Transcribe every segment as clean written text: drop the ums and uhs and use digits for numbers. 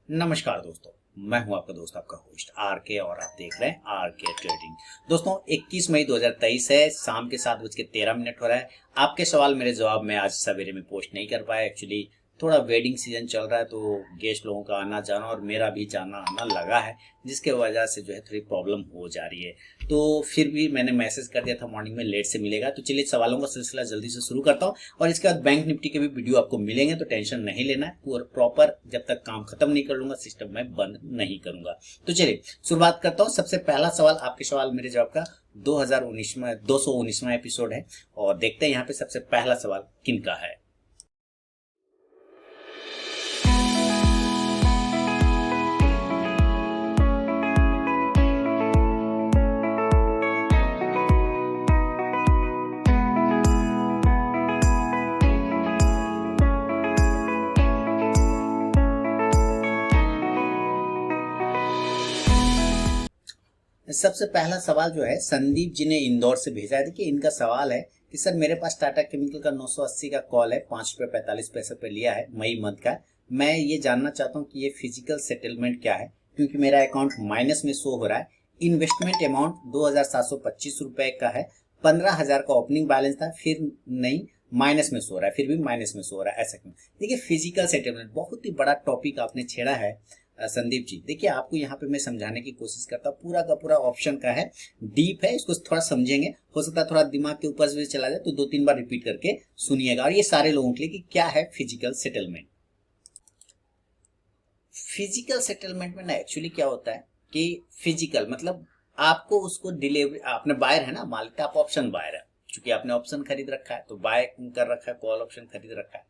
नमस्कार दोस्तों, मैं हूं आपका दोस्त, आपका होस्ट आर के, और आप देख रहे हैं आर के ट्रेडिंग। दोस्तों 21 मई 2023 है, शाम के 7:13 हो रहा है। आपके सवाल मेरे जवाब में आज सवेरे में पोस्ट नहीं कर पाया। एक्चुअली थोड़ा वेडिंग सीजन चल रहा है, तो गेस्ट लोगों का आना जाना और मेरा भी जाना आना लगा है, जिसके वजह से जो है थोड़ी प्रॉब्लम हो जा रही है। तो फिर भी मैंने मैसेज कर दिया था मॉर्निंग में लेट से मिलेगा। तो चलिए सवालों का सिलसिला जल्दी से शुरू करता हूँ, और इसके बाद बैंक निफ्टी के भी वीडियो आपको मिलेंगे, तो टेंशन नहीं लेना है। पूरा प्रॉपर जब तक काम खत्म नहीं कर लूंगा सिस्टम में बंद नहीं करूंगा। तो चलिए शुरुआत करता हूँ। सबसे पहला सवाल, आपके सवाल मेरे जवाब का 2019 में 219वां एपिसोड है, और देखते हैं यहाँ पे सबसे पहला सवाल किनका है। सबसे पहला सवाल जो है संदीप जी ने इंदौर से भेजा है। देखिए इनका सवाल है कि सर मेरे पास टाटा केमिकल का 980 का कॉल है, 5 रुपये 45 पैसे पे लिया है मई मंथ का। मैं ये जानना चाहता हूँ कि ये फिजिकल सेटलमेंट क्या है, क्योंकि मेरा अकाउंट माइनस में शो हो रहा है। इन्वेस्टमेंट अमाउंट 2725 रुपए का है, 15,000 का ओपनिंग बैलेंस था, फिर नहीं माइनस में सो रहा है, फिर भी माइनस में सो रहा है, ऐसा क्यों? देखिए फिजिकल सेटलमेंट बहुत ही बड़ा टॉपिक आपने छेड़ा है संदीप जी। देखिए आपको यहाँ पे मैं समझाने की कोशिश करता हूँ, पूरा का पूरा ऑप्शन का है, डीप है, इसको थोड़ा समझेंगे। हो सकता है थोड़ा दिमाग के ऊपर से चला जाए, तो 2-3 बार रिपीट करके सुनिएगा। और ये सारे लोगों के लिए कि क्या है फिजिकल सेटलमेंट। फिजिकल सेटलमेंट में ना एक्चुअली क्या होता है कि फिजिकल मतलब आपको उसको डिलीवरी, आपने बायर है ना, मालिक आप ऑप्शन बायर है, चूंकि आपने ऑप्शन खरीद रखा है तो बाय कर रखा है, कॉल ऑप्शन खरीद रखा है।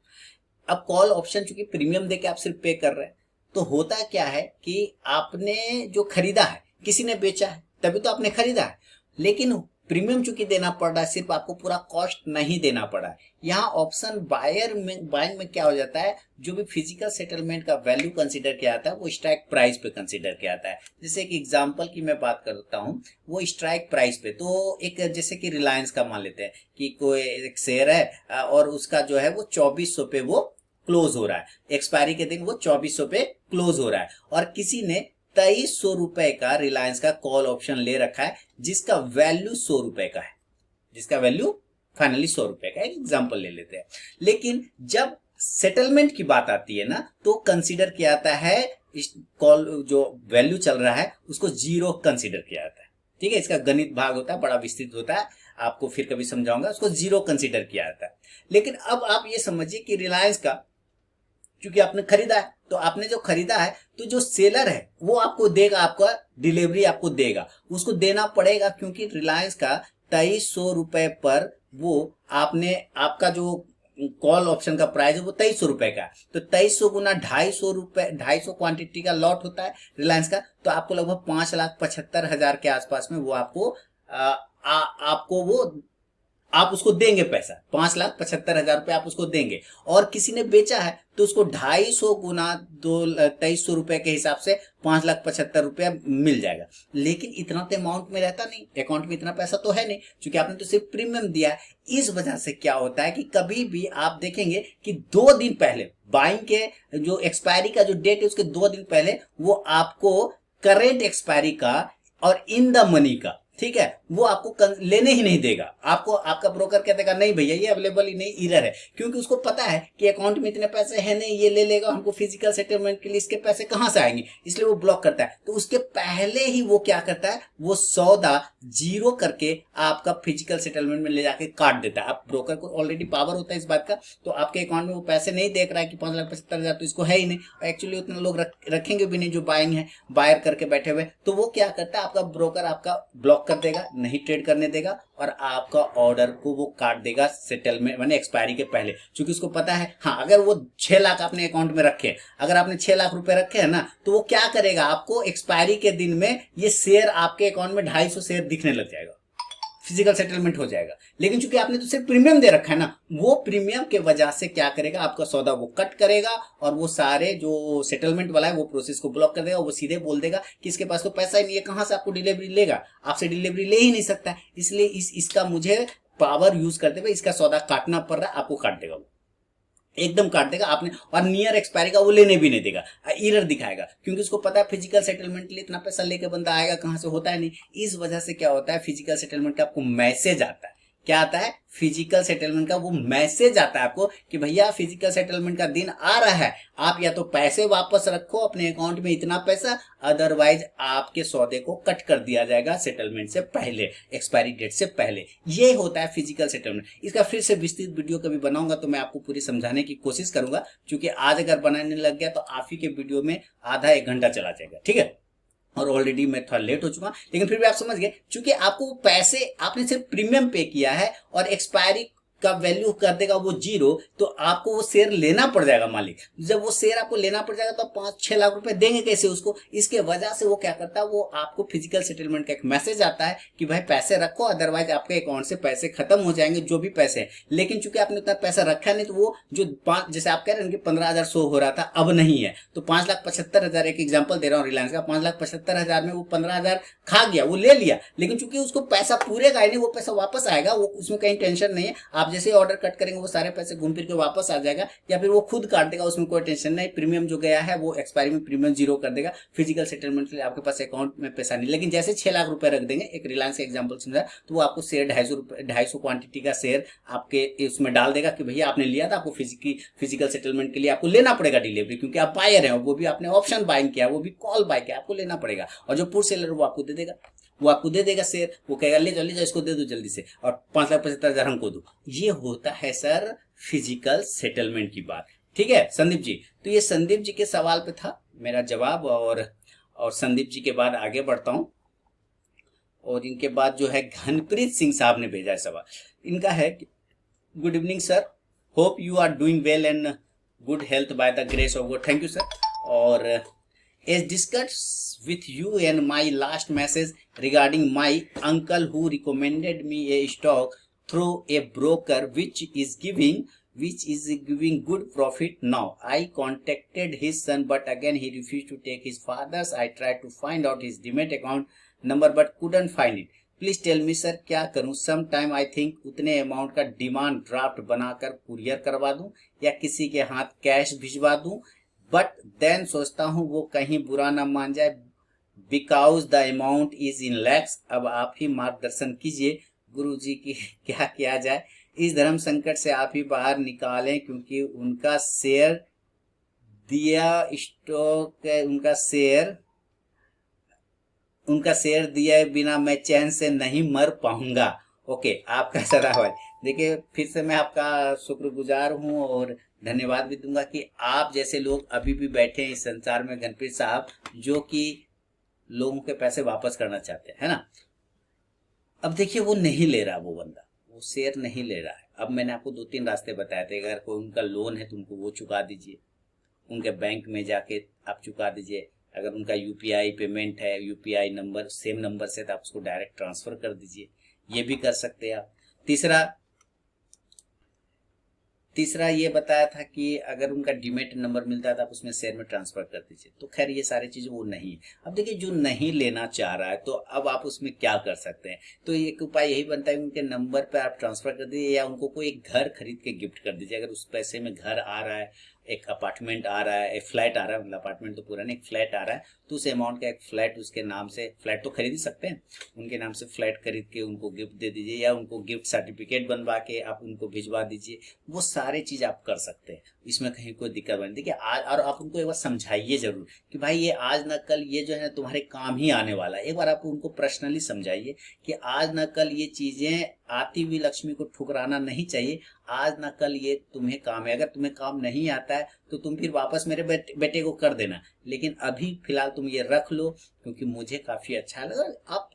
अब कॉल ऑप्शन चूंकि प्रीमियम देके आप सिर्फ पे कर रहे हैं, तो होता क्या है कि आपने जो खरीदा है किसी ने बेचा है, तभी तो आपने खरीदा है, लेकिन प्रीमियम चूंकि देना पड़ रहा है, सिर्फ आपको पूरा कॉस्ट नहीं देना पड़ा है। यहाँ ऑप्शन बाइंग में क्या हो जाता है, जो भी फिजिकल सेटलमेंट का वैल्यू कंसीडर किया जाता है वो स्ट्राइक प्राइस पे कंसीडर किया जाता है। जैसे एक एग्जांपल की मैं बात करता हूँ, वो स्ट्राइक प्राइस पे, तो एक जैसे कि रिलायंस का मान लेते हैं कि कोई एक शेयर है और उसका जो है वो 2400 पे वो क्लोज हो रहा है, एक्सपायरी के दिन वो 2400 पे क्लोज हो रहा है, और किसी ने 2300 रुपए का रिलायंस का कॉल ऑप्शन ले रखा है, जिसका वैल्यू 100 रुपए का है, जिसका वैल्यू फाइनली 100 रुपए का। एक एग्जांपल ले लेते हैं। लेकिन जब सेटलमेंट की बात आती है ना, तो कंसीडर किया जाता है कॉल जो वैल्यू चल रहा है उसको जीरो कंसीडर किया जाता है। ठीक है, इसका गणित भाग होता है, बड़ा विस्तृत होता है, आपको फिर कभी समझाऊंगा। उसको जीरो कंसीडर किया जाता है। लेकिन अब आप ये समझिए कि रिलायंस का क्योंकि आपने खरीदा है, तो आपने जो खरीदा है, तो जो सेलर है वो आपको देगा, आपका डिलीवरी आपको देगा, उसको देना पड़ेगा, क्योंकि रिलायंस का 2300 रुपए पर वो आपने, आपका जो कॉल ऑप्शन का प्राइस है वो 2300 रुपए का, तो 2300 गुना 250 रुपए, 250 क्वांटिटी का लॉट होता है रिलायंस का, तो आपको लगभग 5,75,000 के आसपास में वो आपको आपको वो आप उसको देंगे पैसा, 5,75,000 रुपए आप उसको देंगे। और किसी ने बेचा है तो उसको 250 गुना 2300 रुपए के हिसाब से 5,75,000 रुपया मिल जाएगा। लेकिन इतना तो अमाउंट में रहता नहीं, अकाउंट में इतना पैसा तो है नहीं, क्योंकि आपने तो सिर्फ प्रीमियम दिया है। इस वजह से क्या होता है कि कभी भी आप देखेंगे कि 2 दिन पहले बाइंग के जो एक्सपायरी का जो डेट है उसके 2 दिन पहले वो आपको करेंट एक्सपायरी का और इन द मनी का, ठीक है, वो आपको लेने ही नहीं देगा। आपको आपका ब्रोकर कह देगा नहीं भैया ये अवेलेबल ही नहीं, इरर है, क्योंकि उसको पता है कि अकाउंट में इतने पैसे हैं नहीं, ये ले लेगा, हमको फिजिकल सेटलमेंट के लिए इसके पैसे कहां से आएंगे, इसलिए वो ब्लॉक करता है। तो उसके पहले ही वो क्या करता है, वो सौदा जीरो करके आपका फिजिकल सेटलमेंट में ले जाके काट देता है। अब ब्रोकर को ऑलरेडी पावर होता है इस बात का, तो आपके अकाउंट में वो पैसे नहीं देख रहा है कि 5,75,000 तो इसको है ही नहीं, और एक्चुअली उतने लोग रखेंगे भी नहीं जो बाइंग है, बायर करके बैठे हुए। तो वो क्या करता है, आपका ब्रोकर आपका ब्लॉक कर देगा, नहीं ट्रेड करने देगा, और आपका ऑर्डर को वो काट देगा सेटलमेंट माने एक्सपायरी के पहले, क्योंकि उसको पता है हाँ अगर वो 6 लाख अपने अकाउंट में रखे, अगर आपने 6 लाख रुपए रखे हैं ना, तो वो क्या करेगा, आपको एक्सपायरी के दिन में ये शेयर आपके अकाउंट में 250 शेयर दिखने लग जाएगा, फिजिकल सेटलमेंट हो जाएगा। लेकिन चूंकि आपने तो सिर्फ प्रीमियम दे रखा है ना, वो प्रीमियम के वजह से क्या करेगा, आपका सौदा वो कट करेगा, और वो सारे जो सेटलमेंट वाला है वो प्रोसेस को ब्लॉक कर देगा। वो सीधे बोल देगा कि इसके पास तो पैसा ही नहीं है, कहां से आपको डिलीवरी लेगा, आपसे डिलीवरी ले ही नहीं सकता, इसलिए इसका मुझे पावर यूज करते हुए इसका सौदा काटना पड़ रहा है, आपको काट देगा वो। एकदम काट देगा आपने, और नियर एक्सपायरी का वो लेने भी नहीं देगा, एरर दिखाएगा, क्योंकि उसको पता है फिजिकल सेटलमेंट के लिए इतना पैसा लेके बंदा आएगा कहाँ से, होता है नहीं। इस वजह से क्या होता है, फिजिकल सेटलमेंट का आपको मैसेज आता है। क्या आता है, फिजिकल सेटलमेंट का वो मैसेज आता है आपको कि भैया फिजिकल सेटलमेंट का दिन आ रहा है, आप या तो पैसे वापस रखो अपने अकाउंट में इतना पैसा, अदरवाइज आपके सौदे को कट कर दिया जाएगा सेटलमेंट से पहले, एक्सपायरी डेट से पहले। ये होता है फिजिकल सेटलमेंट। इसका फिर से विस्तृत वीडियो कभी बनाऊंगा तो मैं आपको पूरी समझाने की कोशिश करूंगा, क्योंकि आज अगर बनाने लग गया तो आप ही के वीडियो में आधा एक घंटा चला जाएगा, ठीक है। और ऑलरेडी मैं थोड़ा लेट हो चुका, लेकिन फिर भी आप समझ गए, क्योंकि आपको पैसे आपने सिर्फ प्रीमियम पे किया है और एक्सपायरी का वैल्यू कर देगा वो 0, तो आपको वो शेयर लेना पड़ जाएगा मालिक। जब वो शेयर आपको लेना पड़ जाएगा तो 5-6 लाख रुपए देंगे कैसे उसको। इसके वजह से वो क्या करता है, वो आपको फिजिकल सेटलमेंट का एक मैसेज आता है कि भाई पैसे रखो, अदरवाइज आपके अकाउंट से पैसे खत्म हो जाएंगे, जो भी पैसे हैं। लेकिन चूंकि आपने उतना पैसा रखा नहीं, तो वो जो जैसे आप कह रहे हैं कि 15,000 शो हो रहा था, अब नहीं है, तो 5,75,000, एक एग्जाम्पल दे रहा हूँ रिलायंस का, 5,75,000 में वो 15,000 खा गया, वो ले लिया, लेकिन चूंकि उसको पैसा पूरे का नहीं, वो पैसा वापस आएगा, वो उसमें कहीं टेंशन नहीं है। आप जैसे ऑर्डर कट करेंगे वो सारे पैसे घूम फिर के वापस आ जाएगा, या फिर वो खुद काट देगा, उसमें कोई टेंशन नहीं। प्रीमियम जो गया है वो एक्सपायरी में प्रीमियम 0 कर देगा। फिजिकल सेटलमेंट के लिए आपके पास अकाउंट में पैसा नहीं, लेकिन जैसे 6 लाख रुपए रख देंगे, एक रिलायंस का एग्जांपल समझा, तो वो आपको शेयर 250 क्वांटिटी का शेयर आपके उसमें डाल देगा कि भैया आपने लिया था, आपको फिजिकल सेटलमेंट के लिए आपको लेना पड़ेगा डिलीवरी, क्योंकि आप बायर हैं, वो भी आपने ऑप्शन बाइंग किया, वो भी कॉल बाय किया, आपको लेना पड़ेगा। और जो पुट सेलर वो आपको दे देगा, वो आपको दे देगा शेयर, वो कहेगा ले जाओ इसको दे दो जल्दी से, और 5,75,000 हमको दो। ये होता है सर फिजिकल सेटलमेंट की बात, ठीक है संदीप जी। तो ये संदीप जी के सवाल पे था मेरा जवाब, और संदीप जी के बाद आगे बढ़ता हूं। और इनके बाद जो है घनप्रीत सिंह साहब ने भेजा है सवाल, इनका है good evening sir, hope you are doing well and good health by the grace of God. Thank you sir. और as discussed with you and my last message regarding my uncle who recommended me a stock through a broker which is giving good profit. Now I contacted his son, but again he refused to take his father's. I tried to find out his demat account number but couldn't find it. Please tell me sir क्या करूं। Some time I think उतने amount का demand draft बनाकर courier करवा दूं या किसी के हाथ कैश भिजवा दूं, बट देन सोचता हूं वो कहीं बुरा ना मान जाए, because the amount is in lakhs. अब आप ही मार्गदर्शन कीजिए गुरुजी की क्या किया जाए, इस धर्म संकट से आप ही बाहर निकालें, क्योंकि उनका शेयर दिया बिना मैं चैन से नहीं मर पाऊंगा। ओके, आपका सराहवाद। देखिए फिर से मैं आपका शुक्रगुजार हूं और धन्यवाद भी दूंगा कि आप जैसे लोग अभी भी बैठे हैं इस संसार में घनप्रीत साहब, जो कि लोगों के पैसे वापस करना चाहते हैं, है ना। अब देखिए वो नहीं ले रहा, वो बंदा वो शेयर नहीं ले रहा है। अब मैंने आपको 2-3 रास्ते बताए थे, अगर कोई उनका लोन है तो उनको वो चुका दीजिए, उनके बैंक में जाके आप चुका दीजिए। अगर उनका यूपीआई पेमेंट है, यूपीआई नंबर सेम नंबर से, तो आप उसको डायरेक्ट ट्रांसफर कर दीजिए, ये भी कर सकते हैं आप। तीसरा ये बताया था कि अगर उनका डीमेट नंबर मिलता है तो आप उसमें शेयर में ट्रांसफर कर दीजिए। तो खैर ये सारी चीजें वो नहीं। अब देखिए जो नहीं लेना चाह रहा है तो अब आप उसमें क्या कर सकते हैं, तो एक उपाय यही बनता है उनके नंबर पर आप ट्रांसफर कर दीजिए, या उनको कोई एक घर खरीद के गिफ्ट कर दीजिए। अगर उस पैसे में घर आ रहा है, एक अपार्टमेंट आ रहा है, एक फ्लैट आ रहा है, मतलब अपार्टमेंट तो पूरा नहीं, एक फ्लैट आ रहा है, तो उस अमाउंट का एक फ्लैट उसके नाम से, फ्लैट तो खरीद ही सकते हैं, उनके नाम से फ्लैट खरीद के उनको गिफ्ट दे दीजिए, या उनको गिफ्ट सर्टिफिकेट बनवा के आप उनको भिजवा दीजिए। वो सारे चीज आप कर सकते हैं, इसमें कहीं कोई दिक्कत नहीं। देखिए आज, और आप उनको एक बार समझाइए जरूर कि भाई ये आज न कल ये जो है तुम्हारे काम ही आने वाला है। एक बार आप उनको पर्सनली समझाइए कि आज न कल ये चीजें आती हुई लक्ष्मी को ठुकराना नहीं चाहिए, आज न कल ये तुम्हें काम है। अगर तुम्हें काम नहीं आता है तो तुम फिर वापस मेरे बेटे को कर देना, लेकिन अभी फिलहाल तुम ये रख लो, क्योंकि मुझे काफी अच्छा लगा। आप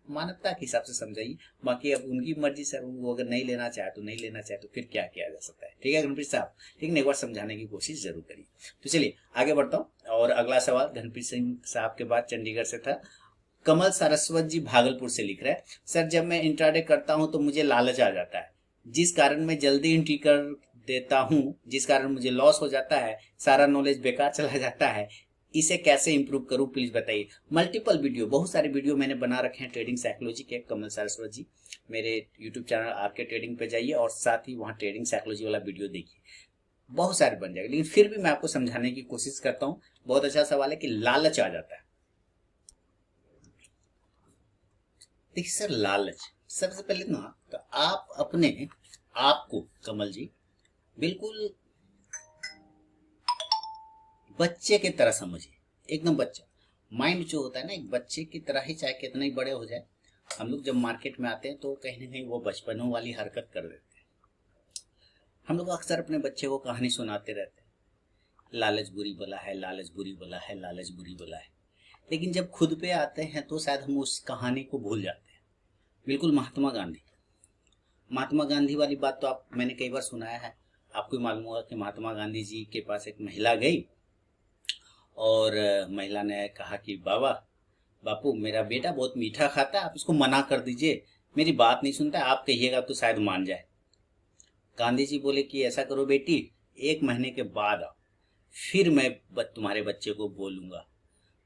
मानवता के हिसाब से समझाइए, बाकी अब उनकी मर्जी सर, वो अगर नहीं लेना चाहे तो नहीं लेना चाहे, तो फिर क्या किया जा सकता है। ठीक है घनप्रीत साहब, ठीक है, एक बार समझाने की कोशिश जरूर करिए। तो चलिए आगे बढ़ता हूँ, और अगला सवाल घनप्रीत सिंह साहब के बाद चंडीगढ़ से था। कमल सारस्वत जी भागलपुर से लिख रहे हैं, सर जब मैं इंट्राडे करता हूं तो मुझे लालच आ जाता है, जिस कारण मैं जल्दी एंट्री कर देता हूं, जिस कारण मुझे लॉस हो जाता है, सारा नॉलेज बेकार चला जाता है। इसे कैसे इंप्रूव करूं प्लीज बताइए। मल्टीपल वीडियो, बहुत सारे वीडियो मैंने बना रखे हैं ट्रेडिंग साइकोलॉजी के। कमल सारस्वत जी मेरे यूट्यूब चैनल आरके ट्रेडिंग पे जाइए और साथ ही वहां ट्रेडिंग साइकोलॉजी वाला वीडियो देखिए। बहुत सारे बन जाएगा, लेकिन फिर भी मैं आपको समझाने की कोशिश करता हूँ। बहुत अच्छा सवाल है कि लालच आ जाता है। देखिए सर, लालच सबसे पहले ना, तो आप अपने आप को कमल जी बिल्कुल बच्चे की तरह समझिए, एकदम बच्चा। माइंड जो होता है ना, एक बच्चे की तरह ही, चाहे कितना ही बड़े हो जाए। हम लोग जब मार्केट में आते हैं तो कहीं ना कहीं वो बचपनों वाली हरकत कर देते हैं। हम लोग अक्सर अपने बच्चे को कहानी सुनाते रहते हैं, लालच बुरी बला है, लालच बुरी बला है, लालच बुरी बला है। लेकिन जब खुद पे आते हैं तो शायद हम उस कहानी को भूल जाते हैं। बिल्कुल महात्मा गांधी वाली बात तो आप, मैंने कई बार सुनाया है। आपको मालूम होगा कि महात्मा गांधी जी के पास एक महिला गई और महिला ने कहा कि बापू मेरा बेटा बहुत मीठा खाता है, आप इसको मना कर दीजिए, मेरी बात नहीं सुनता है, आप कहिएगा तो शायद मान जाए। गांधी जी बोले कि ऐसा करो बेटी, 1 महीने के बाद आओ, फिर मैं तुम्हारे बच्चे को बोलूंगा।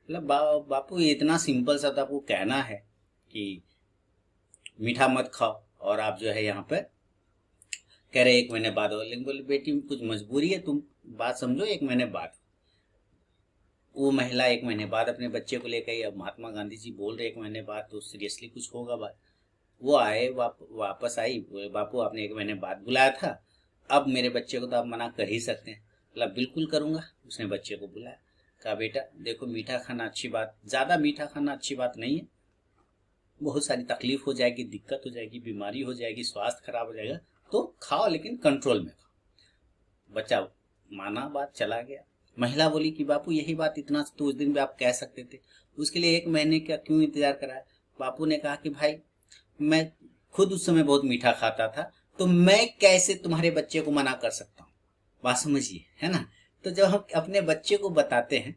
मतलब बापू ये इतना सिंपल सा तो आपको कहना है कि मीठा मत खाओ, और आप जो है यहाँ पर कह रहे 1 महीने बाद आओ। लेकिन बोले बेटी कुछ मजबूरी है, तुम बात समझो, 1 महीने बाद। वो महिला 1 महीने बाद अपने बच्चे को लेकर आई। अब महात्मा गांधी जी बोल रहे 1 महीने बाद, तो सीरियसली कुछ होगा बात। वो आए, वापस आई, बोले बापू आपने 1 महीने बाद बुलाया था, अब मेरे बच्चे को तो आप मना कर ही सकते हैं। बोला बिल्कुल करूंगा। उसने बच्चे को बुलाया, कहा बेटा देखो, मीठा खाना अच्छी बात, ज्यादा मीठा खाना अच्छी बात नहीं है, बहुत सारी तकलीफ हो जाएगी, दिक्कत हो जाएगी, बीमारी हो जाएगी, स्वास्थ्य खराब हो जाएगा, तो खाओ लेकिन कंट्रोल में खाओ। बच्चा माना, बात चला गया। महिला बोली कि बापू यही बात इतना तो उस दिन भी आप कह सकते थे, उसके लिए 1 महीने का क्यों इंतजार कराया। बापू ने कहा कि भाई मैं खुद उस समय बहुत मीठा खाता था, तो मैं कैसे तुम्हारे बच्चे को मना कर सकता हूँ। बात समझिए, है ना। तो जब हम अपने बच्चे को बताते हैं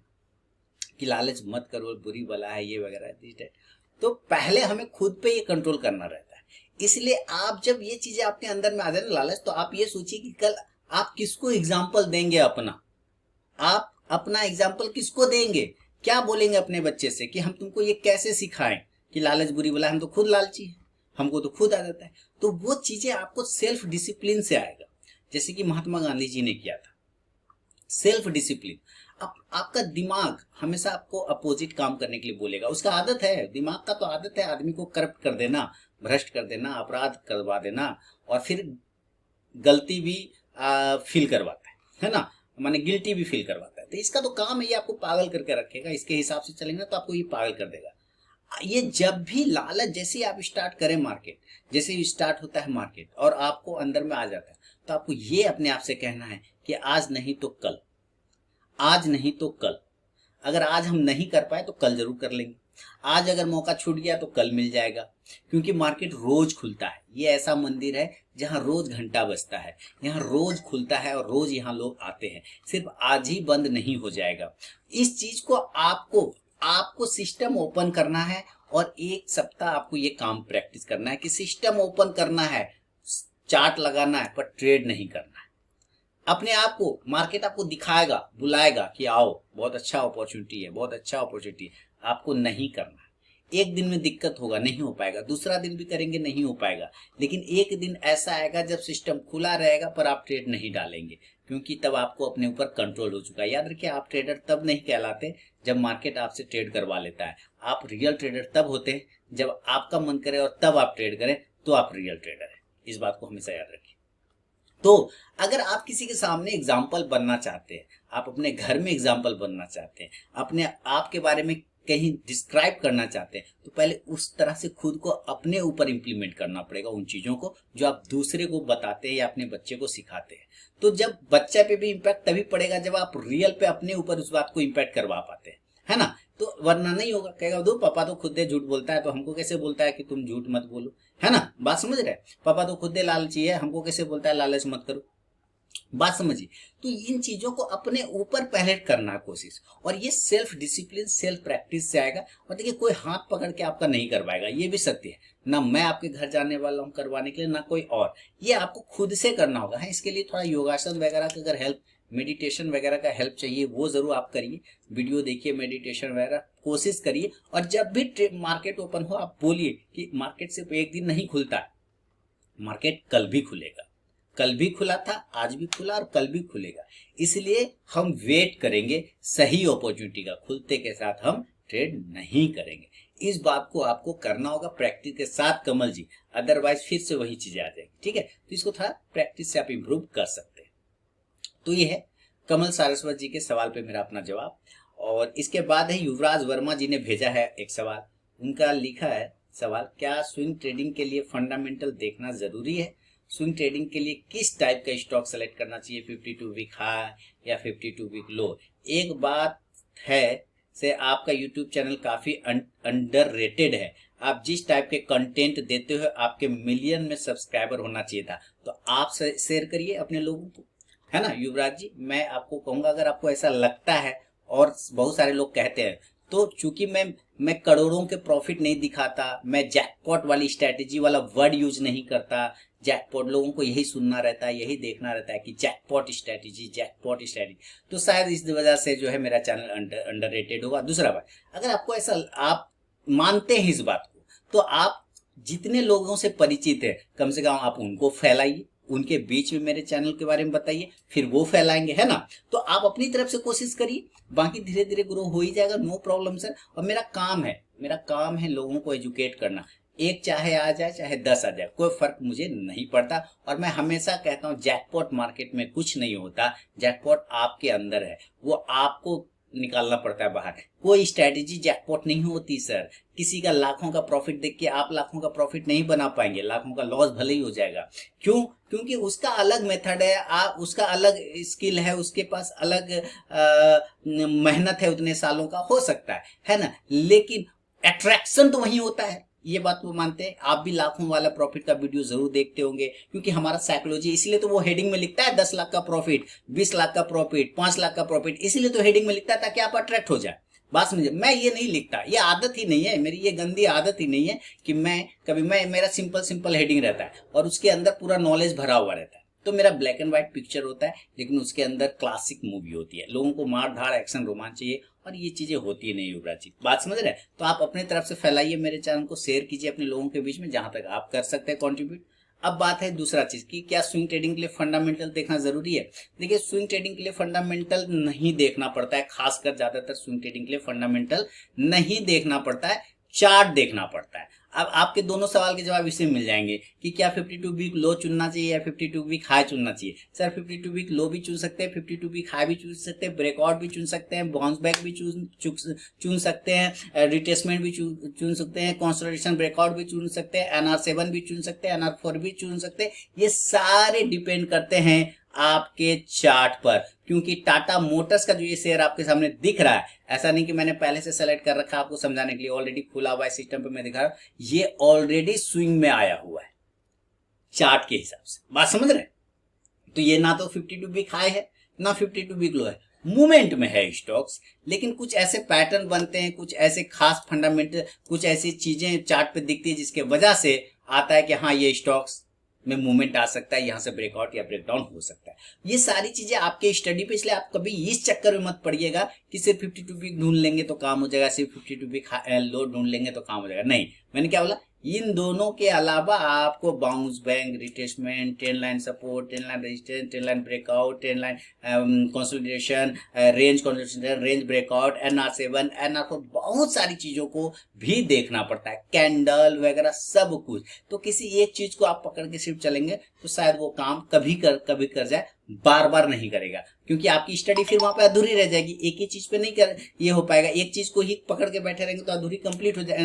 कि लालच मत करो, बुरी बला है, ये वगैरह, तो पहले हमें खुद पे ये कंट्रोल करना रहता है। इसलिए आप जब ये चीजें आपके अंदर में आ जाए ना, लालच, तो आप ये सोचिए कि कल आप किसको एग्जाम्पल देंगे अपना। आप अपना एग्जाम्पल किसको देंगे, क्या बोलेंगे अपने बच्चे से कि हम तुमको ये कैसे सिखाएं कि लालच बुरी बला, हम तो खुद लालची है, हमको तो खुद आ जाता है। तो वो चीजें आपको सेल्फ डिसिप्लिन से आएगा, जैसे कि महात्मा गांधी जी ने किया था, सेल्फ डिसिप्लिन। आपका दिमाग हमेशा आपको अपोजिट काम करने के लिए बोलेगा, उसका आदत है, दिमाग का तो आदत है आदमी को करप्ट कर देना, भ्रष्ट कर देना, अपराध करवा देना, और फिर गलती भी फील करवाता है ना, माने गिल्टी भी फील करवाता है। तो इसका तो काम है, ये आपको पागल करके रखेगा। इसके हिसाब से चलेंगे तो आपको ये पागल कर देगा। ये जब भी लालच, जैसे ही आप स्टार्ट करें मार्केट, जैसे ही स्टार्ट होता है मार्केट और आपको अंदर में आ जाता है, तो आपको ये अपने आप से कहना है कि आज नहीं तो कल, आज नहीं तो कल। अगर आज हम नहीं कर पाए तो कल जरूर कर लेंगे। आज अगर मौका छूट गया तो कल मिल जाएगा, क्योंकि मार्केट रोज खुलता है। ये ऐसा मंदिर है जहां रोज घंटा बजता है, यहाँ रोज खुलता है और रोज यहाँ लोग आते हैं, सिर्फ आज ही बंद नहीं हो जाएगा। इस चीज को आपको सिस्टम ओपन करना है, और 1 सप्ताह आपको ये काम प्रैक्टिस करना है कि सिस्टम ओपन करना है, चार्ट लगाना है, पर ट्रेड नहीं करना है। अपने आप को मार्केट आपको दिखाएगा, बुलाएगा कि आओ, बहुत अच्छा अपॉर्चुनिटी है, बहुत अच्छा अपॉर्चुनिटी है, आपको नहीं करना है। एक दिन में दिक्कत होगा, नहीं हो पाएगा, दूसरा दिन भी करेंगे, नहीं हो पाएगा, लेकिन एक दिन ऐसा आएगा जब सिस्टम खुला रहेगा पर आप ट्रेड नहीं डालेंगे, क्योंकि तब आपको अपने ऊपर कंट्रोल हो चुका है। याद रखिए, आप ट्रेडर तब नहीं कहलाते जब मार्केट आपसे ट्रेड करवा लेता है। आप रियल ट्रेडर तब होते हैं जब आपका मन करे और तब आप ट्रेड करें, तो आप रियल ट्रेडर है। इस बात को हमेशा याद रखिए। तो अगर आप किसी के सामने एग्जाम्पल बनना चाहते हैं, आप अपने घर में एग्जाम्पल बनना चाहते हैं, अपने आप के बारे में कहीं डिस्क्राइब करना चाहते हैं, तो पहले उस तरह से खुद को अपने ऊपर इंप्लीमेंट करना पड़ेगा, उन चीजों को जो आप दूसरे को बताते हैं या अपने बच्चे को सिखाते हैं। तो जब बच्चे पे भी इम्पैक्ट तभी पड़ेगा जब आप रियल पे अपने ऊपर उस बात को इम्पैक्ट करवा पाते हैं, है ना। तो वरना नहीं होगा, कहेगा दो पापा तो खुद झूठ बोलता है, तो हमको कैसे बोलता है कि तुम झूठ मत बोलो, है ना। बात समझ रहे, पापा तो खुद लालची है, हमको कैसे बोलता है लालच मत करो। बात समझिए। तो इन चीजों को अपने ऊपर पहले करना कोशिश, और ये सेल्फ डिसिप्लिन, सेल्फ प्रैक्टिस से आएगा। और देखिए, कोई हाथ पकड़ के आपका नहीं करवाएगा, ये भी सत्य है ना। मैं आपके घर जाने वाला हूँ करवाने के लिए, ना कोई और, ये आपको खुद से करना होगा। है, इसके लिए थोड़ा योगासन वगैरह का अगर हेल्प, मेडिटेशन वगैरह का हेल्प चाहिए, वो जरूर आप करिए, वीडियो देखिए, मेडिटेशन वगैरह कोशिश करिए। और जब भी मार्केट ओपन हो, आप बोलिए कि मार्केट सिर्फ एक दिन नहीं खुलता है, मार्केट कल भी खुलेगा, कल भी खुला था, आज भी खुला और कल भी खुलेगा, इसलिए हम वेट करेंगे सही अपॉर्चुनिटी का, खुलते के साथ हम ट्रेड नहीं करेंगे। इस बात को आपको करना होगा प्रैक्टिस के साथ कमल जी, अदरवाइज फिर से वही चीजें आ जाएगी। ठीक है, तो इसको थोड़ा प्रैक्टिस से आप इंप्रूव कर सकते हैं। तो ये है कमल सारस्वत जी के सवाल पे मेरा अपना जवाब। और इसके बाद है युवराज वर्मा जी ने भेजा है एक सवाल, उनका लिखा है सवाल, क्या स्विंग ट्रेडिंग के लिए फंडामेंटल देखना जरूरी है? स्विंग ट्रेडिंग के लिए किस टाइप का स्टॉक सेलेक्ट करना चाहिए, 52 वीक हाई या 52 वीक लो? एक बात है से आपका यूट्यूब चैनल काफी अंडररेटेड है। आप जिस टाइप के कंटेंट देते हो आपके मिलियन में सब्सक्राइबर होना चाहिए था, तो आप शेयर करिए अपने लोगों को, है ना युवराज जी। मैं आपको कहूंगा अगर आपको ऐसा लगता है और बहुत सारे लोग कहते हैं, तो चूंकि मैं करोड़ों के प्रॉफिट नहीं दिखाता, मैं जैकपॉट वाली स्ट्रैटेजी वाला वर्ड यूज नहीं करता, जैकपॉट लोगों को यही सुनना रहता है, यही देखना रहता है कि जैकपॉट स्ट्रैटेजी, जैकपॉट स्ट्रैटेजी, तो शायद इस वजह से जो है मेरा चैनल अंडररेटेड होगा। दूसरा बात, अगर आपको ऐसा आप मानते हैं इस बात को, तो आप जितने लोगों से परिचित है कम से कम आप उनको फैलाइए, उनके बीच में मेरे चैनल के बारे में बताइए, फिर वो फैलाएंगे, है ना। तो आप अपनी तरफ से कोशिश करिए, बाकी धीरे धीरे ग्रो हो ही जाएगा, नो प्रॉब्लम सर। और मेरा काम है लोगों को एजुकेट करना, एक चाहे आ जाए चाहे 10 आ जाए, कोई फर्क मुझे नहीं पड़ता। और मैं हमेशा कहता हूँ जैकपॉट मार्केट में कुछ नहीं होता, जैकपॉट आपके अंदर है, वो आपको निकालना पड़ता है बाहर। कोई स्ट्रैटेजी जैकपॉट नहीं होती सर। किसी का लाखों का प्रॉफिट देख के आप लाखों का प्रॉफिट नहीं बना पाएंगे, लाखों का लॉस भले ही हो जाएगा। क्यों? क्योंकि उसका अलग मेथड है, उसका अलग स्किल है, उसके पास अलग मेहनत है, उतने सालों का हो सकता है ना। लेकिन अट्रैक्शन तो वही होता है, ये बात वो मानते हैं। आप भी लाखों वाला प्रॉफिट का वीडियो जरूर देखते होंगे, क्योंकि हमारा साइकोलॉजी, इसलिए तो वो हेडिंग में लिखता है 10 लाख का प्रॉफिट, 20 लाख का प्रॉफिट, 5 लाख का प्रॉफिट, इसलिए तो हेडिंग में लिखता है ताकि आप अट्रैक्ट हो जाए। बात समझे? मैं ये नहीं लिखता, ये आदत ही नहीं है मेरी, ये गंदी आदत ही नहीं है कि मेरा सिंपल हेडिंग रहता है और उसके अंदर पूरा नॉलेज भरा हुआ रहता है। तो मेरा ब्लैक एंड व्हाइट पिक्चर होता है, लेकिन उसके अंदर क्लासिक मूवी होती है, लोगों को मार धाड़ एक्शन रोमांच चाहिए, और ये चीजें होती नहीं युवराज जी। बात समझ रहे हैं? तो आप अपने तरफ से फैलाइए, मेरे चैनल को शेयर कीजिए अपने लोगों के बीच में, जहां तक आप कर सकते हैं कंट्रीब्यूट। अब बात है दूसरा चीज की, क्या स्विंग ट्रेडिंग के लिए फंडामेंटल देखना जरूरी है? देखिए, स्विंग ट्रेडिंग के लिए फंडामेंटल नहीं देखना पड़ता है, खासकर ज्यादातर स्विंग ट्रेडिंग के लिए फंडामेंटल नहीं देखना पड़ता है, चार्ट देखना पड़ता है। अब आपके दोनों सवाल के जवाब इसमें मिल जाएंगे कि क्या 52 वीक लो चुनना चाहिए या 52 वीक हाई चुनना चाहिए। सर 52 वीक लो भी चुन सकते हैं, 52 वीक हाई भी चुन सकते हैं, ब्रेकआउट भी चुन सकते हैं, बाउंस बैक भी चुन सकते हैं, रिट्रेसमेंट भी चुन सकते हैं, कंसोलिडेशन ब्रेकआउट भी चुन सकते हैं, NR7 भी चुन सकते हैं, NR4 भी चुन सकते हैं। ये सारे डिपेंड करते हैं आपके चार्ट पर, क्योंकि टाटा मोटर्स का जो ये शेयर आपके सामने दिख रहा है, ऐसा नहीं कि मैंने पहले से सेलेक्ट कर रखा आपको समझाने के लिए, ऑलरेडी खुला हुआ है सिस्टम पे मैं दिखा रहा हूं, ये ऑलरेडी स्विंग में आया हुआ है चार्ट के हिसाब से। बात समझ रहे? तो ये ना तो 52 वीक हाई है ना 52 वीक लो है, मूवमेंट में है स्टॉक्स, लेकिन कुछ ऐसे पैटर्न बनते हैं, कुछ ऐसे खास फंडामेंटल, कुछ ऐसी चीजें चार्ट पे दिखती है जिसके वजह से आता है कि हाँ ये स्टॉक्स में मूवमेंट आ सकता है, यहां से ब्रेकआउट या ब्रेकडाउन हो सकता है। ये सारी चीजें आपके स्टडी पे, इसलिए आप कभी इस चक्कर में मत पड़िएगा कि सिर्फ 52 वीक ढूंढ लेंगे तो काम हो जाएगा, सिर्फ 52 वीक लो ढूंढ लेंगे तो काम हो जाएगा। नहीं, मैंने क्या बोला, इन दोनों के अलावा आपको bounce back, retracement, trend line support, trend line resistance, trend line breakout, trend line consolidation, range consolidation, range breakout, NR7, NR4, बहुत सारी चीजों को भी देखना पड़ता है, कैंडल वगैरह सब कुछ। तो किसी एक चीज को आप पकड़ के सिर्फ चलेंगे तो शायद वो काम कभी कर जाए, बार बार नहीं करेगा, क्योंकि आपकी स्टडी फिर वहां पे अधूरी रह जाएगी, एक ही चीज पे नहीं कर ये हो पाएगा, एक चीज को ही पकड़ के बैठे रहेंगे तो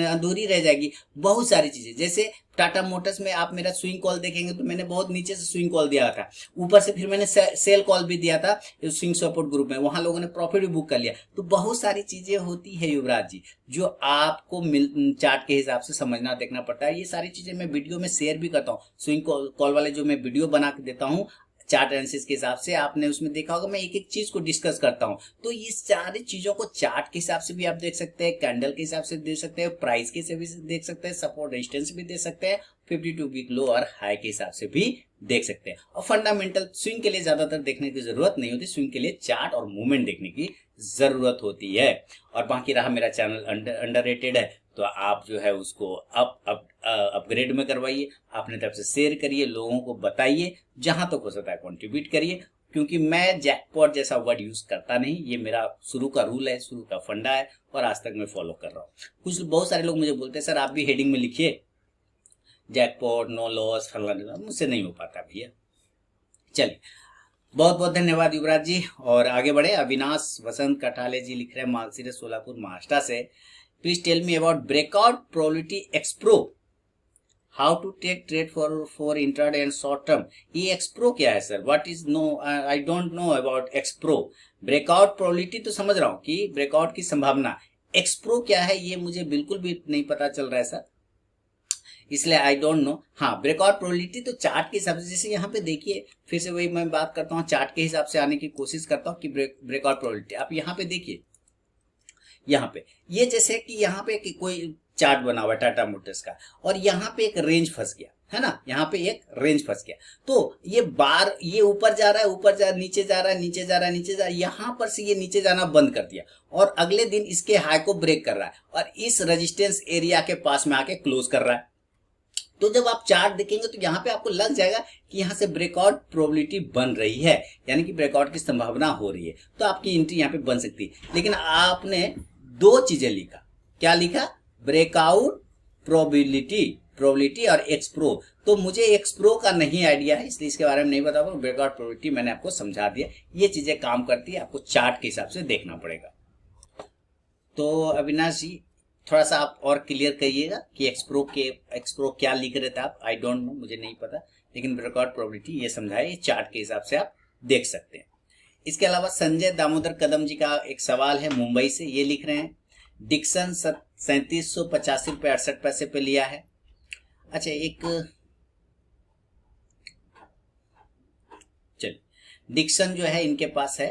अधूरी रह जाएगी बहुत सारी चीजें। जैसे टाटा मोटर्स में आप मेरा स्विंग कॉल देखेंगे तो मैंने बहुत नीचे से स्विंग कॉल दिया था, ऊपर से फिर मैंने सेल कॉल भी दिया था स्विंग सपोर्ट ग्रुप में, वहां लोगों ने प्रॉफिट भी बुक कर लिया। तो बहुत सारी चीजें होती है युवराज जी, जो आपको चार्ट के हिसाब से समझना देखना पड़ता है। ये सारी चीजें मैं वीडियो में शेयर भी करता हूँ, स्विंग कॉल वाले जो मैं वीडियो बना के देता हूँ चार्ट एनालिसिस के हिसाब से, आपने उसमें देखा होगा मैं एक एक चीज को डिस्कस करता हूं। तो ये सारी चीजों को चार्ट के हिसाब से भी आप देख सकते हैं, कैंडल के हिसाब से देख सकते हैं, प्राइस के हिसाब से देख सकते हैं, सपोर्ट रेजिस्टेंस भी देख सकते हैं, 52 वीक लो और हाई के हिसाब से भी देख सकते हैं। और फंडामेंटल स्विंग के लिए ज्यादातर देखने की जरूरत नहीं होती, स्विंग के लिए चार्ट और मूवमेंट देखने की जरूरत होती है। और बाकी रहा मेरा चैनल अंडररेटेड है, तो आप जो है उसको अपग्रेड में करवाइए, अपने तरफ से शेयर करिए, लोगों को बताइए, जहां तक हो सकता है कंट्रीब्यूट करिए। क्योंकि मैं जैकपॉट जैसा वर्ड यूज करता नहीं, ये मेरा शुरू का रूल है, शुरू का फंडा है, और आज तक मैं फॉलो कर रहा हूँ। बहुत सारे लोग मुझे बोलते हैं सर आप भी हेडिंग में लिखिए जैकपॉट, नो लॉस, फलाना, मुझसे नहीं हो पाता भैया। चलिए, बहुत बहुत धन्यवाद युवराज जी। और आगे बढ़े। अविनाश वसंत कठाले जी लिख रहे हैं मालसीरे सोलापुर महाराष्ट्र से, please tell me about breakout probability एक्सप्रो, how to take trade for intraday and short term. ये एक्सप्रो क्या है सर? What is, no I don't know about एक्सप्रो। ब्रेकआउट प्रोबेबिलिटी तो समझ रहा हूँ कि ब्रेकआउट की संभावना, एक्सप्रो क्या है ये मुझे बिल्कुल भी नहीं पता चल रहा है सर, इसलिए आई डोंट नो। हाँ, ब्रेकआउट प्रोबेबिलिटी तो चार्ट के हिसाब से, जैसे यहाँ पे देखिए, फिर से वही मैं बात करता हूँ, चार्ट के हिसाब से आने की कोशिश करता हूँ कि ब्रेकआउट प्रोबेबिलिटी आप यहाँ पे देखिए, यहाँ पे ये जैसे कि यहाँ पे कोई चार्ट बना हुआ है टाटा मोटर्स का, और यहाँ पे एक रेंज फंस गया है ना, यहाँ पे एक रेंज फंस गया, तो ये बार ये ऊपर जा रहा है, ऊपर जा, नीचे जा रहा है, नीचे जा रहा है, नीचे जा रहा है, यहाँ पर से ये नीचे जाना बंद कर दिया, और अगले दिन इसके हाई को ब्रेक कर रहा है, और इस रेजिस्टेंस एरिया के पास में आके क्लोज कर रहा है। तो जब आप चार्ट देखेंगे तो यहाँ पे आपको लग जाएगा कि यहाँ से ब्रेकआउट प्रोबेबिलिटी बन रही है, यानी कि ब्रेकआउट की संभावना हो रही है, तो आपकी एंट्री यहाँ पे बन सकती है। लेकिन आपने दो चीजें लिखा, क्या लिखा? ब्रेकआउट प्रोबेबिलिटी और एक्सप्रो। तो मुझे एक्सप्रो का नहीं आइडिया है, इसलिए इसके बारे में नहीं बता पाऊँ। ब्रेकआउट प्रोबेबिलिटी मैंने आपको समझा दिया, ये चीजें काम करती है, आपको चार्ट के हिसाब से देखना पड़ेगा। तो अविनाश जी थोड़ा सा आप और क्लियर करिएगा कि एक्सप्रो क्या लिख रहे थे आप? आई डोंट नो, मुझे नहीं पता, लेकिन ब्रेकआउट प्रोबेबिलिटी ये समझाए, ये चार्ट के हिसाब से आप देख सकते हैं। इसके अलावा संजय दामोदर कदम जी का एक सवाल है मुंबई से, ये लिख रहे हैं डिक्सन 3785 रुपये 68 पैसे पे लिया है। अच्छा, एक चलिए, डिक्सन जो है इनके पास है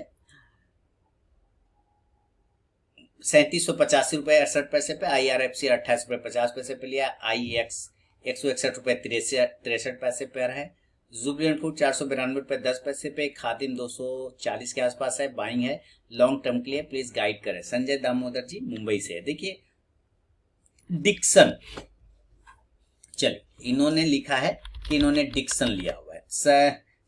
3785 रुपये 68 पैसे पे, IRFC 28 रुपये 50 पैसे पे लिया, IEX 161 रुपये 63 पैसे पर है, जुबिलेंट फूड 492 रुपये 10 पैसे पे, खादिम 240 के आसपास है, बाइंग है लॉन्ग टर्म के लिए, प्लीज गाइड करें। संजय दामोदर जी मुंबई से है। देखिए डिक्सन, चलिए इन्होंने लिखा है कि इन्होंने डिक्सन लिया हुआ है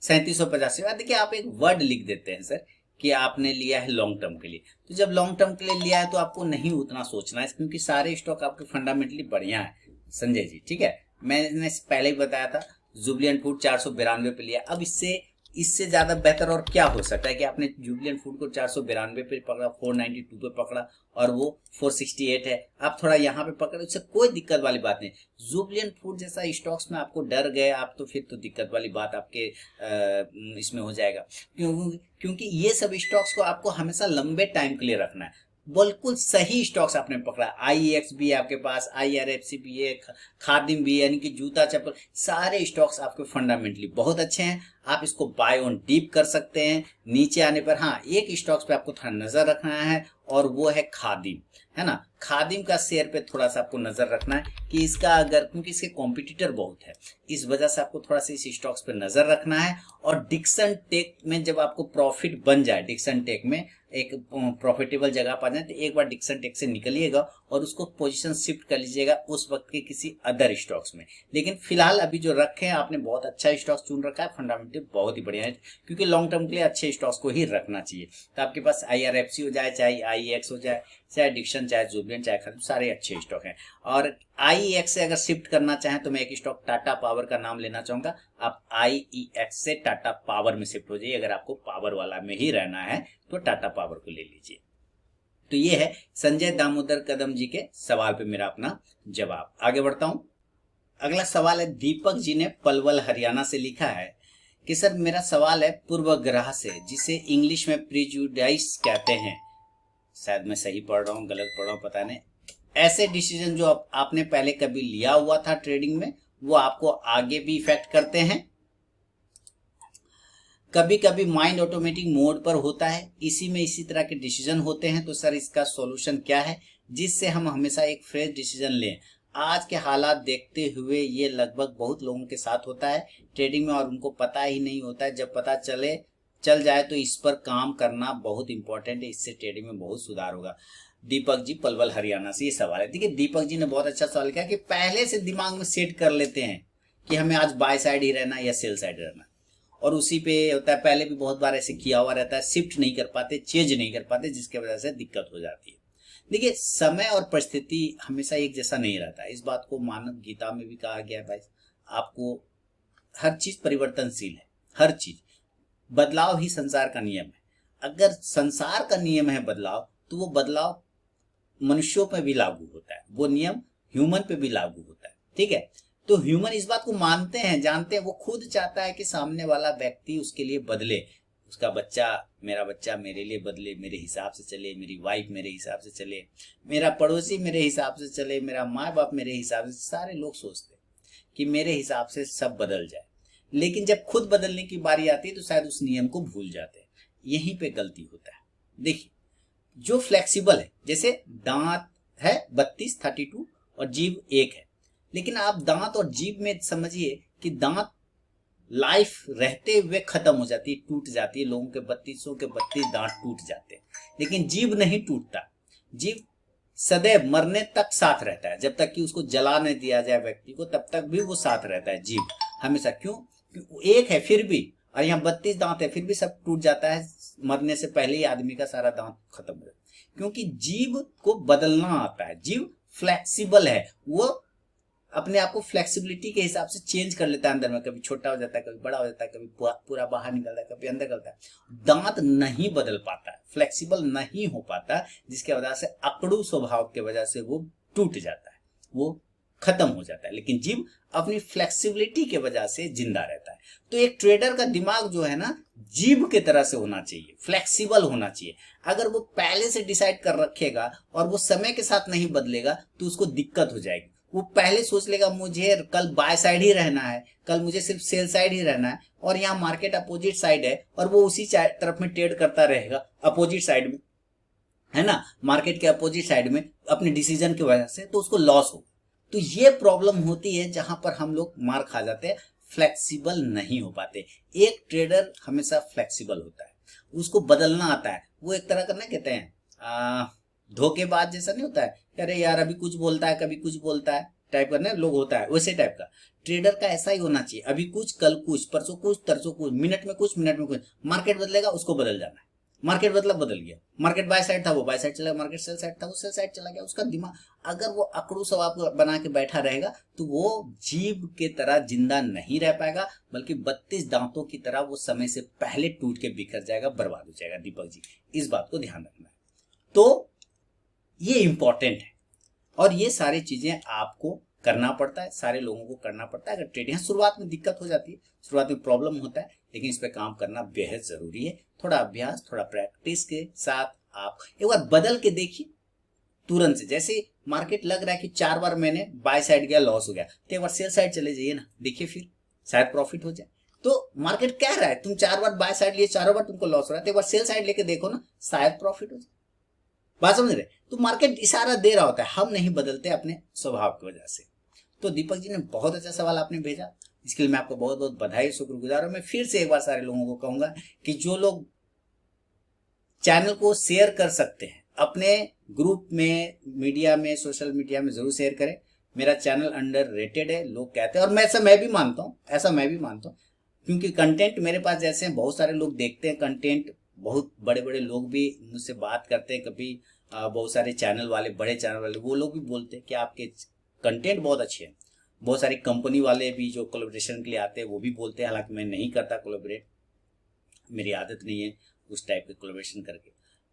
3750। देखिए आप एक वर्ड लिख देते हैं सर कि आपने लिया है लॉन्ग टर्म के लिए, तो जब लॉन्ग टर्म के लिए लिया है तो आपको नहीं उतना सोचना है, क्योंकि सारे स्टॉक आपके फंडामेंटली बढ़िया है संजय जी, ठीक है। मैंने पहले ही बताया था जुबिलेंट फूड 492 पे लिया। अब इससे ज्यादा बेहतर और क्या हो सकता है कि आपने जुबिलेंट फूड को 492 पे पकड़ा, 492 पे पकड़ा, और वो 468 है, आप थोड़ा यहाँ पे पकड़े, उससे कोई दिक्कत वाली बात नहीं। जुबिलेंट फूड जैसा स्टॉक्स में आपको डर गए आप, तो फिर तो दिक्कत वाली बात आपके इसमें हो जाएगा, क्योंकि ये सब स्टॉक्स को आपको हमेशा लंबे टाइम के लिए रखना है। बिल्कुल सही स्टॉक्स आपने पकड़ा, IEX भी है आपके पास, IRFC भी है, खादिम भी है, यानी कि जूता चप्पल, सारे स्टॉक्स आपके फंडामेंटली बहुत अच्छे हैं, आप इसको बाय ऑन डीप कर सकते हैं। नीचे आने पर हाँ, एक स्टॉक्स पे आपको थोड़ा नजर रखना है, और वो है खादिम, है ना। खादिम का शेयर पे थोड़ा सा आपको नजर रखना है कि इसका अगर, क्योंकि इसके कॉम्पिटिटर बहुत है, इस वजह से आपको थोड़ा सा इस स्टॉक्स पे नजर रखना है। और डिक्सन टेक में जब आपको प्रॉफिट बन जाए, डिक्सन टेक में एक प्रॉफिटेबल जगह पा जाए, तो एक बार डिक्सन टेक से निकलिएगा और उसको पोजीशन शिफ्ट कर लीजिएगा उस वक्त के किसी अदर स्टॉक्स में। लेकिन फिलहाल अभी जो रखे हैं आपने, बहुत अच्छा स्टॉक्स चुन रखा है, फंडामेंटल बहुत ही बढ़िया है, क्योंकि लॉन्ग टर्म के लिए अच्छे स्टॉक्स को ही रखना चाहिए। तो आपके पास IRFC हो जाए, चाहे IEX हो जाए, चाहे डिक्सन, चाहे जुबिलेंट, चाहे खादिम, सारे अच्छे स्टॉक हैं। और IEX से अगर शिफ्ट करना चाहें तो मैं एक स्टॉक टाटा पावर का नाम लेना चाहूंगा, आप IEX से टाटा पावर में शिफ्ट हो जाइए। अगर आपको पावर वाला में ही रहना है तो टाटा पावर को ले लीजिए। तो ये है संजय दामोदर कदम जी के सवाल पे मेरा अपना जवाब। आगे बढ़ता हूं। अगला सवाल है दीपक जी ने पलवल हरियाणा से लिखा है कि सर मेरा सवाल है पूर्वग्रह से, जिसे इंग्लिश में प्रिजुडाइस कहते हैं, शायद मैं सही पढ़ रहा हूँ गलत पढ़ रहा हूँ पता नहीं, ऐसे डिसीजन जो आपने पहले कभी लिया हुआ था ट्रेडिंग में, वो आपको आगे भी इफेक्ट करते हैं। कभी कभी माइंड ऑटोमेटिक मोड पर होता है, इसी में इसी तरह के डिसीजन होते हैं। तो सर इसका सॉल्यूशन क्या है जिससे हम हमेशा एक फ्रेश डिसीजन लें? आज के हालात देखते हुए ये लगभग बहुत लोगों के साथ होता है ट्रेडिंग में, और उनको पता ही नहीं होता है। जब पता चल जाए तो इस पर काम करना बहुत इंपॉर्टेंट है, इससे ट्रेडिंग में बहुत सुधार होगा। दीपक जी पलवल हरियाणा से ये सवाल है। देखिए दीपक जी ने बहुत अच्छा सवाल किया कि पहले से दिमाग में सेट कर लेते हैं कि हमें आज बाय साइड ही रहना या सेल साइड रहना, और उसी पे होता है। पहले भी बहुत बार ऐसे किया हुआ रहता है, शिफ्ट नहीं कर पाते, चेंज नहीं कर पाते, जिसकी वजह से दिक्कत हो जाती है। देखिए समय और परिस्थिति हमेशा एक जैसा नहीं रहता है। इस बात को मानव गीता में भी कहा गया है भाई, आपको हर चीज परिवर्तनशील है, हर चीज। बदलाव ही संसार का नियम है। अगर संसार का नियम है बदलाव, तो वो बदलाव मनुष्यों पे भी लागू होता है, वो नियम ह्यूमन पे भी लागू होता है। ठीक है, तो ह्यूमन इस बात को मानते हैं, जानते हैं, वो खुद चाहता है कि सामने वाला व्यक्ति उसके लिए बदले, उसका बच्चा, मेरा बच्चा मेरे लिए बदले, मेरे हिसाब से चले, मेरी वाइफ मेरे हिसाब से चले, मेरा पड़ोसी मेरे हिसाब से चले, मेरा माँ बाप मेरे हिसाब से। सारे लोग सोचते हैं कि मेरे हिसाब से सब बदल जाए, लेकिन जब खुद बदलने की बारी आती है तो शायद उस नियम को भूल जाते हैं। यहीं पे गलती होता है। देखिए जो फ्लेक्सिबल है, जैसे दांत है 32 और जीभ 1 है, लेकिन आप दांत और जीभ में समझिए कि दांत लाइफ रहते हुए खत्म हो जाती है, टूट जाती है। लोगों के 32 के 32 दांत टूट जाते हैं, लेकिन जीभ नहीं टूटता। जीभ सदैव मरने तक साथ रहता है, जब तक कि उसको जला नहीं दिया जाए व्यक्ति को, तब तक भी वो साथ रहता है जीभ हमेशा। क्यों? क्योंकि एक है फिर भी, और यहाँ 32 दांत है फिर भी सब टूट जाता है, मरने से पहले ही आदमी का सारा दांत खत्म हो जाता है। क्योंकि जीभ को बदलना आता है, जीभ फ्लेक्सिबल है, वो अपने आप को फ्लेक्सिबिलिटी के हिसाब से चेंज कर लेता है अंदर में, कभी छोटा हो जाता है, कभी बड़ा हो जाता है, कभी पूरा बाहर निकलता है, कभी अंदर निकलता है। दांत नहीं बदल पाता है, फ्लेक्सिबल नहीं हो पाता, जिसकी वजह से अकड़ू स्वभाव के वजह से वो टूट जाता है, वो खत्म हो जाता है। लेकिन जीभ अपनी फ्लेक्सिबिलिटी के वजह से जिंदा रहता है। तो एक ट्रेडर का दिमाग जो है ना, जीभ के तरह से होना चाहिए, फ्लेक्सिबल होना चाहिए। अगर वो पहले से डिसाइड कर रखेगा और वो समय के साथ नहीं बदलेगा तो उसको दिक्कत हो जाएगी। वो पहले सोच लेगा मुझे कल बाय साइड ही रहना है, कल मुझे सिर्फ सेल साइड ही रहना है, और यहाँ मार्केट अपोजिट साइड है और वो उसी तरफ में ट्रेड करता रहेगा, अपोजिट साइड में, है ना, मार्केट के अपोजिट साइड में अपने डिसीजन की वजह से, तो उसको लॉस हो। तो ये प्रॉब्लम होती है जहां पर हम लोग मार खा जाते हैं, फ्लेक्सिबल नहीं हो पाते। एक ट्रेडर हमेशा फ्लेक्सिबल होता है, उसको बदलना आता है। वो एक तरह का ना कहते हैं धोखेबाज जैसा नहीं होता है, अरे यार अभी कुछ बोलता है कभी कुछ बोलता है टाइप का ना लोग होता है, वैसे टाइप का ट्रेडर का ऐसा ही होना चाहिए। अभी कुछ, कल कुछ, परसों कुछ, तरसों कुछ, मिनट में कुछ, मिनट में कुछ। मार्केट बदलेगा उसको बदल जाना है, मार्केट बदल गया, मार्केट बाय साइड था वो बाय साइड चला गया, मार्केट सेल साइड था वो सेल साइड चला गया। उसका दिमाग अगर वो अकड़ू स्वभाव बना के बैठा रहेगा तो वो जीभ के तरह जिंदा नहीं रह पाएगा, बल्कि 32 दांतों की तरह वो समय से पहले टूट के बिखर जाएगा, बर्बाद हो जाएगा। दीपक जी इस बात को ध्यान रखना है। तो ये इंपॉर्टेंट है और ये सारी चीजें आपको करना पड़ता है, सारे लोगों को करना पड़ता है। अगर ट्रेडिंग शुरुआत में दिक्कत हो जाती है, शुरुआत में प्रॉब्लम होता है, लेकिन इस पे काम करना बेहद जरूरी है। थोड़ा अभ्यास, थोड़ा प्रैक्टिस के साथ आप एक बार बदल के देखिए तुरंत से। जैसे मार्केट लग रहा है कि 4 बार मैंने बाय साइड गया, लॉस हो गया, तो एक बार सेल साइड चले जाइए ना, देखिए फिर शायद प्रॉफिट हो जाए। तो मार्केट कह रहा है तुम 4 बार बाय साइड लिए, चारों बार तुमको लॉस हो रहा है, तो एक बार सेल साइड लेके देखो ना, शायद प्रॉफिट हो जाए। बात समझ रहे? तो मार्केट इशारा दे रहा होता है, हम नहीं बदलते अपने स्वभाव की वजह से। तो दीपक जी ने बहुत अच्छा सवाल आपने भेजा, इसके लिए मैं आपको बहुत बहुत बधाई, शुक्रगुजार हूं। मैं फिर से एक बार सारे लोगों को कहूंगा कि जो लोग चैनल को शेयर कर सकते हैं अपने ग्रुप में, मीडिया में, सोशल मीडिया में जरूर शेयर करें। मेरा चैनल अंडर रेटेड है लोग कहते हैं, और ऐसा मैं भी मानता हूँ, क्योंकि कंटेंट मेरे पास जैसे हैं, बहुत सारे लोग देखते हैं कंटेंट, बहुत बड़े बड़े लोग भी मुझसे बात करते हैं, कभी बहुत सारे चैनल वाले, बड़े चैनल वाले, वो लोग भी बोलते हैं कि आपके कंटेंट बहुत अच्छे हैं। बहुत सारी कंपनी वाले भी जो कोलैबोरेशन के लिए आते हैं वो भी बोलते हैं, हालांकि मैं नहीं करता कोलैबोरेट, मेरी आदत नहीं है उस टाइप के कोलैबोरेशन करके।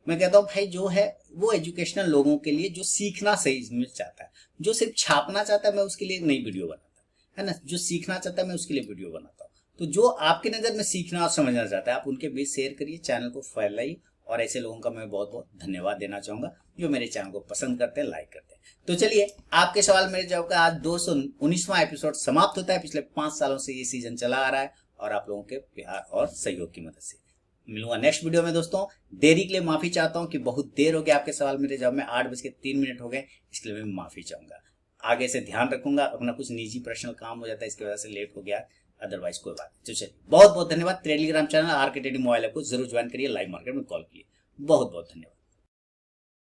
मैं कहता हूँ भाई जो है वो एजुकेशनल लोगों के लिए, जो सीखना सही में चाहता है, जो सिर्फ छापना चाहता है, मैं उसके लिए नई वीडियो बनाता है ना, जो सीखना चाहता है मैं उसके लिए वीडियो बनाता हूँ। तो जो आपकी नज़र में सीखना और समझना चाहता है, आप उनके बीच शेयर करिए, चैनल को फैलाइए। और ऐसे लोगों का मैं बहुत बहुत धन्यवाद देना चाहूंगा जो मेरे चैनल को पसंद करते हैं, लाइक करते हैं। तो चलिए आपके सवाल मेरे जवाब का आज 219वां एपिसोड समाप्त होता है। पिछले 5 सालों से ये सीजन चला आ रहा है और आप लोगों के प्यार और सहयोग की मदद से। मिलूंगा नेक्स्ट वीडियो में दोस्तों। देरी के लिए माफी चाहता हूं कि बहुत देर हो गया, आपके सवाल मेरे जवाब में 8:03 हो गए, इसके लिए मैं माफी चाहूंगा। आगे से ध्यान रखूंगा। अपना कुछ निजी पर्सनल काम हो जाता है, इसकी वजह से लेट हो गया, अदरवाइज कोई बात नहीं। तो चलिए, बहुत बहुत धन्यवाद। Telegram channel RK trading mobile app को जरूर ज्वाइन करिए, लाइव मार्केट में कॉल किए। बहुत बहुत धन्यवाद।